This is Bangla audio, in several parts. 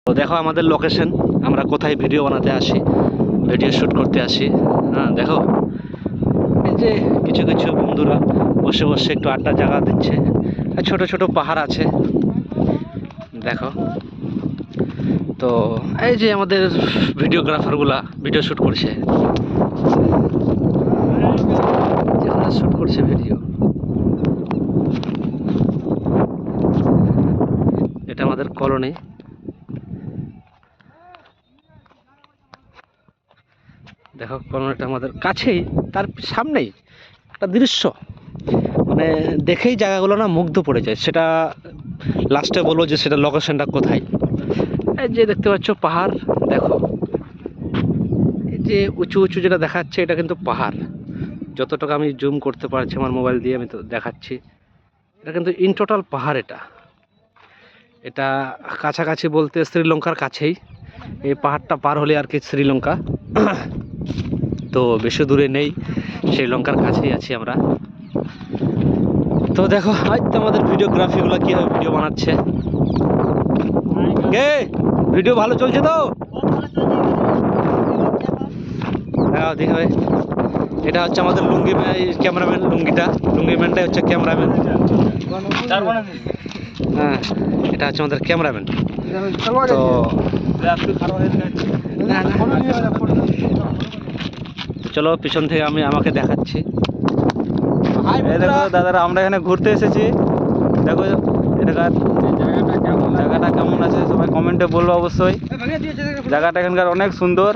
তো দেখো আমাদের লোকেশন, আমরা কোথায় ভিডিও বানাতে আসি, ভিডিও শ্যুট করতে আসি। হ্যাঁ দেখো, এই যে কিছু কিছু বন্ধুরা বসে বসে একটু আড্ডা জায়গা দিচ্ছে, আর ছোট ছোট পাহাড় আছে দেখো। তো এই যে আমাদের ভিডিওগ্রাফারগুলা ভিডিও শ্যুট করছে, শ্যুট করছে ভিডিও। এটা আমাদের কলোনি। দেখো কলোনিটা আমাদের কাছেই, তার সামনেই একটা দৃশ্য, মানে দেখেই জায়গাগুলো না মুগ্ধ পড়ে যায়। সেটা লাস্টে বলবো যে সেটা লোকেশনটা কোথায়। এই যে দেখতে পাচ্ছ পাহাড়, দেখো এই যে উঁচু উঁচু যেটা দেখাচ্ছে এটা কিন্তু পাহাড়। যতটুকু আমি জুম করতে পারছি আমার মোবাইল দিয়ে আমি তো দেখাচ্ছি, এটা কিন্তু ইন টোটাল পাহাড়। এটা কাছাকাছি বলতে শ্রীলঙ্কার কাছেই, এই পাহাড়টা পার হলে আর কি শ্রীলঙ্কা। তো বেশি দূরে নেই, শ্রীলঙ্কার কাছেই আছি আমরা। তো দেখো হয়তো আমাদের ভিডিওগ্রাফিগুলো কীভাবে ভিডিও বানাচ্ছে। কে ভিডিও ভালো চলছে তো? হ্যাঁ দেখো, এটা হচ্ছে আমাদের লুঙ্গি ক্যামেরাম্যান। লুঙ্গি ম্যানটাই হচ্ছে ক্যামেরাম্যান। হ্যাঁ এটা হচ্ছে আমাদের ক্যামেরাম্যান। তো চলো পিছন থেকে আমি আমাকে দেখাচ্ছি। দেখো দাদারা, আমরা এখানে ঘুরতে এসেছি। দেখো জায়গাটা কেমন আছে সবাই কমেন্টে বলবো অবশ্যই। জায়গাটা এখানকার অনেক সুন্দর,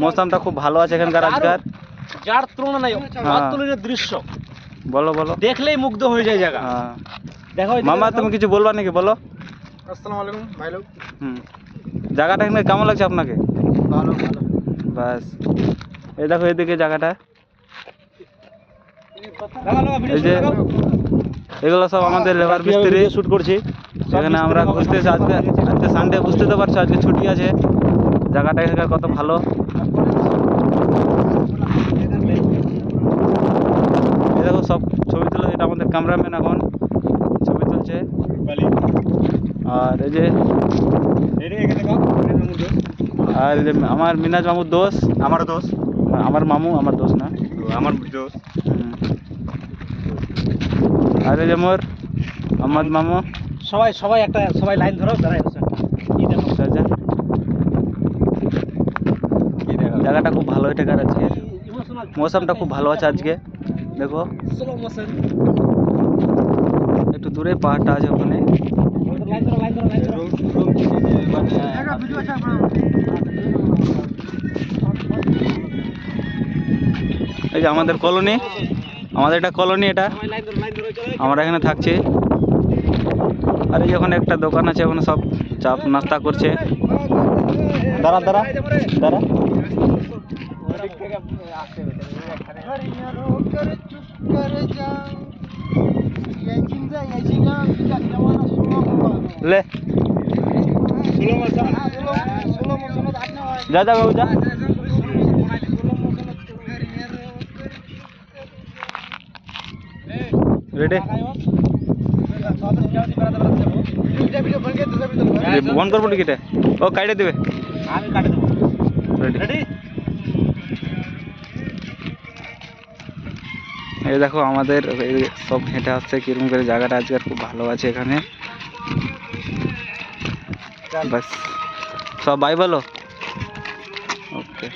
মৌসুমটা খুব ভালো আছে এখানকার আজকাল, যার তুলনা নাই। অতুলনীয় দৃশ্য, বলো বলো, দেখলেই মুগ্ধ হয়ে যায় জায়গা। দেখো মামা তুমি কিছু বলবা নাকি, বলো। আসসালামু আলাইকুম ভাই লোক। জায়গাটা এখানে কেমন লাগছে আপনাকে? ভালো ভালো। বাস এই দেখো এদিকে জায়গাটা, এই যে এগুলো সব আমাদের লেবার মিস্ত্রি শুট করছি। সেখানে আমরা ঘুরতে এসে, আজকে সানডে, বুঝতে তো পারছো আজকে ছুটি আছে। জায়গাটা এখানকার কত ভালো। এই দেখো সব ছবি তুলে, এটা আমাদের ক্যামেরাম্যান এখন ছবি তুলছে। আর এই যে আমার মিনাজ মামুর দোষ, আমার দোষ, আমার মামু, আমার দোষ না, আমার দোষ। আর এই যে মোর আমার মামু। সবাই সবাই একটা সবাই লাইন ধরো, দাঁড়ায় জায়গাটা খুব ভালো এটাকার আজকে, মৌসুমটা খুব ভালো আছে আজকে। দেখো একটু দূরে পাহাড়টা আছে ওখানে। এই যে আমাদের কলোনি, আমাদের এটা কলোনি, এটা আমরা এখানে থাকছি। আর এই ওখানে একটা দোকান আছে, ওখানে সব চাপ নাস্তা করছে। দাঁড়া দাঁড়া দাঁড়া, লে যা যা বাবু যা। রেডি বন করবো টিকিটে, ও কাটে দেবে, রেডি। এই দেখো আমাদের সব হেঁটে আসছে কিরকম করে। জায়গাটা আজকে খুব ভালো আছে এখানে। বাস সব বাই বলো, ওকে।